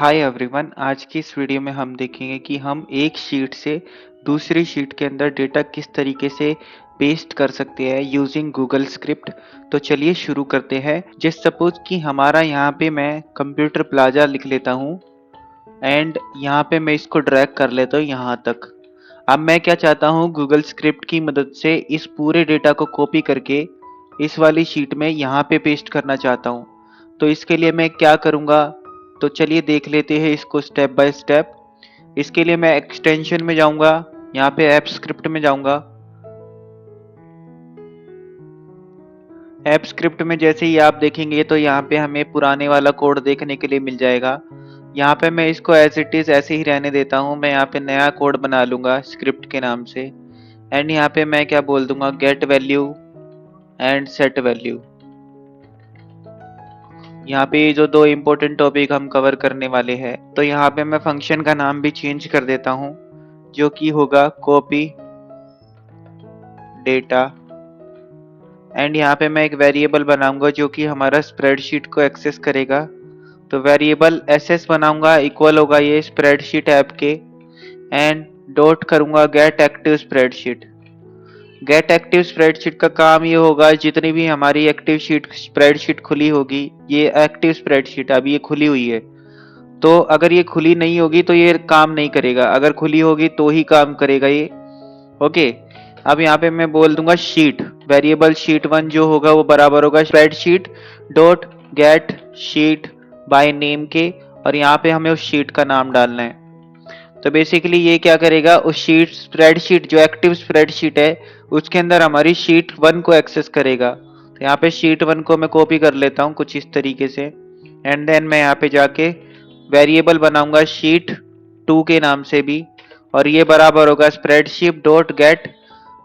Hi everyone. आज की इस वीडियो में हम देखेंगे कि हम एक शीट से दूसरी शीट के अंदर डेटा किस तरीके से पेस्ट कर सकते हैं यूजिंग गूगल स्क्रिप्ट। तो चलिए शुरू करते हैं। जस्ट सपोज कि हमारा यहाँ पे मैं कंप्यूटर प्लाजा लिख लेता हूँ एंड यहाँ पे मैं इसको ड्रैग कर लेता हूँ यहाँ तक। अब मैं क्या चाहता हूँ, गूगल स्क्रिप्ट की मदद से इस पूरे डेटा को कॉपी करके इस वाली शीट में यहाँ पे पेस्ट करना चाहता हूँ। तो इसके लिए मैं क्या करूँगा, तो चलिए देख लेते हैं इसको स्टेप बाय स्टेप। इसके लिए मैं एक्सटेंशन में जाऊँगा, यहाँ पे ऐप स्क्रिप्ट में जाऊँगा। ऐप स्क्रिप्ट में जैसे ही आप देखेंगे तो यहाँ पे हमें पुराने वाला कोड देखने के लिए मिल जाएगा। यहाँ पे मैं इसको एज इट इज़ ऐसे ही रहने देता हूँ। मैं यहाँ पे नया कोड बना लूँगा स्क्रिप्ट के नाम से एंड यहाँ पे मैं क्या बोल दूंगा, get value and set value. यहाँ पे जो दो इम्पोर्टेंट टॉपिक हम कवर करने वाले हैं, तो यहाँ पे मैं फंक्शन का नाम भी चेंज कर देता हूँ जो कि होगा कॉपी डेटा एंड यहाँ पे मैं एक वेरिएबल बनाऊंगा जो कि हमारा स्प्रेडशीट को एक्सेस करेगा। तो वेरिएबल एसएस बनाऊंगा, इक्वल होगा ये स्प्रेडशीट ऐप के एंड डॉट करूंगा gate active spreadsheet. Gate active spreadsheet का काम ये होगा, जितनी भी हमारी एक्टिव शीट स्प्रेडशीट खुली होगी, ये एक्टिव स्प्रेडशीट अभी ये खुली हुई है, तो अगर ये खुली नहीं होगी तो ये काम नहीं करेगा, अगर खुली होगी तो ही काम करेगा ये। ओके, अब यहाँ पे मैं बोल दूंगा शीट, वेरिएबल शीट वन जो होगा वो बराबर होगा spreadsheet dot gate sheet by name के, और यहाँ पे हमें उस शीट का नाम डालना है। तो बेसिकली ये क्या करेगा, उस शीट स्प्रेडशीट जो एक्टिव स्प्रेडशीट है उसके अंदर हमारी शीट वन को एक्सेस करेगा। तो यहाँ पे शीट वन को मैं कॉपी कर लेता हूँ कुछ इस तरीके से एंड देन मैं यहाँ पे जाके वेरिएबल बनाऊंगा शीट टू के नाम से भी, और ये बराबर होगा spreadsheet dot gate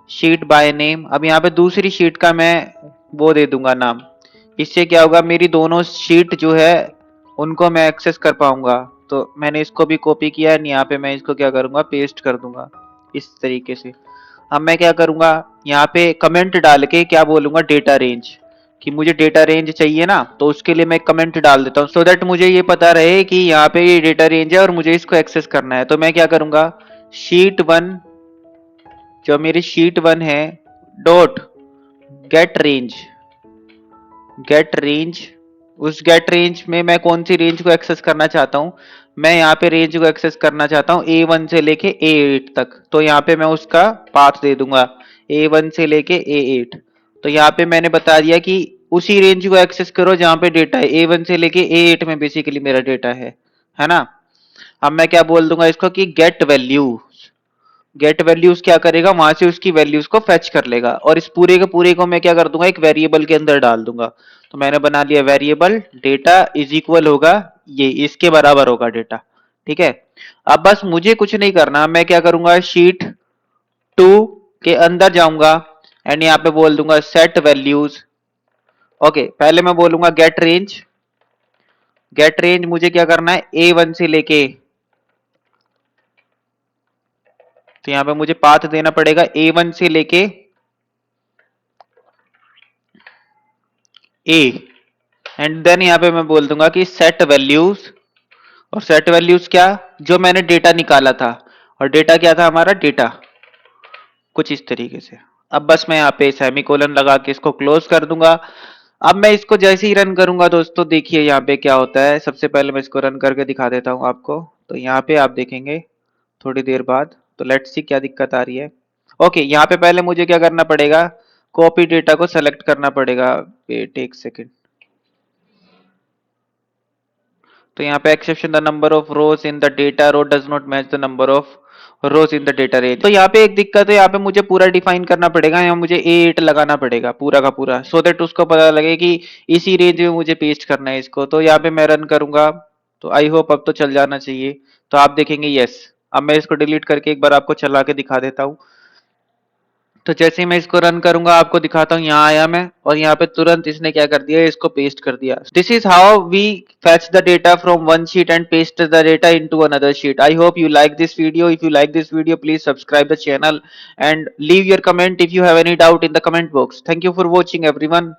sheet by name. अब यहाँ पे दूसरी शीट का मैं वो दे दूंगा नाम। इससे क्या होगा, मेरी दोनों शीट जो है उनको मैं एक्सेस कर पाऊंगा। तो मैंने इसको भी कॉपी किया है, यहाँ पे मैं इसको क्या करूंगा, पेस्ट कर दूंगा इस तरीके से। अब मैं क्या करूंगा, यहाँ पे कमेंट डाल के क्या बोलूंगा, डेटा रेंज, कि मुझे डेटा रेंज चाहिए ना, तो उसके लिए मैं कमेंट डाल देता हूँ सो दैट मुझे ये पता रहे कि यहाँ पे ये डेटा रेंज है और मुझे इसको एक्सेस करना है। तो मैं क्या करूंगा, शीट वन जो मेरी शीट वन है dot get range, get range, उस गेट रेंज में मैं कौन सी रेंज को एक्सेस करना चाहता हूँ, मैं यहाँ पे रेंज को एक्सेस करना चाहता हूँ A1 से लेके A8 तक। तो यहाँ पे मैं उसका पाथ दे दूंगा A1 से लेके A8। तो यहाँ पे मैंने बता दिया कि उसी रेंज को एक्सेस करो जहाँ पे डेटा है, A1 से लेके A8 में बेसिकली मेरा डेटा है ना। अब मैं क्या बोल दूंगा इसको कि गेट वैल्यू, गेट वैल्यूज क्या करेगा, वहां से उसकी वैल्यूज को फेच कर लेगा और इस पूरे के पूरे को मैं क्या कर दूंगा, एक वेरिएबल के अंदर डाल दूंगा। तो मैंने बना लिया वेरिएबल डेटा इज इक्वल होगा ये, इसके बराबर होगा डेटा। ठीक है, अब बस मुझे कुछ नहीं करना, मैं क्या करूंगा, शीट टू के अंदर जाऊंगा एंड यहाँ पे बोल दूंगा सेट वैल्यूज। ओके, पहले मैं बोलूंगा गेट रेंज, गेट रेंज मुझे क्या करना है, A1 से लेके, तो यहाँ पे मुझे पाथ देना पड़ेगा A1 से लेके A एंड देन यहाँ पे मैं बोल दूंगा कि सेट वैल्यूज, और सेट वैल्यूज क्या, जो मैंने डेटा निकाला था, और डेटा क्या था हमारा, डेटा कुछ इस तरीके से। अब बस मैं यहाँ पे सेमीकोलन लगा के इसको क्लोज कर दूंगा। अब मैं इसको जैसे ही रन करूंगा दोस्तों, देखिए यहाँ पे क्या होता है। सबसे पहले मैं इसको रन करके दिखा देता हूँ आपको। तो यहाँ पे आप देखेंगे थोड़ी देर बाद, तो लेट्स सी क्या दिक्कत आ रही है। ओके, यहाँ पे पहले मुझे क्या करना पड़ेगा, कॉपी डेटा को सेलेक्ट करना पड़ेगा। वेट एक सेकेंड। तो यहाँ पे exception the number of rows in the data row does not match the number of rows in the data range. तो यहाँ पे एक दिक्कत है, यहाँ पे मुझे पूरा डिफाइन करना पड़ेगा, यहाँ मुझे A8 लगाना पड़ेगा पूरा का पूरा, सो दैट उसको पता लगे कि इसी रेंज में मुझे पेस्ट करना है इसको। तो यहाँ पे मैं रन करूंगा, तो आई होप अब तो चल जाना चाहिए। तो आप देखेंगे यस। अब मैं इसको डिलीट करके एक बार आपको चला के दिखा देता हूँ। तो जैसे ही मैं इसको रन करूंगा आपको दिखाता हूँ, यहाँ आया मैं और यहाँ पे तुरंत इसने क्या कर दिया, इसको पेस्ट कर दिया। This is how we fetch the data from one sheet and paste the data into another sheet. I hope you like this video. If you like this video, please subscribe the channel and leave your comment if you have any doubt in the comment box. Thank you for watching everyone.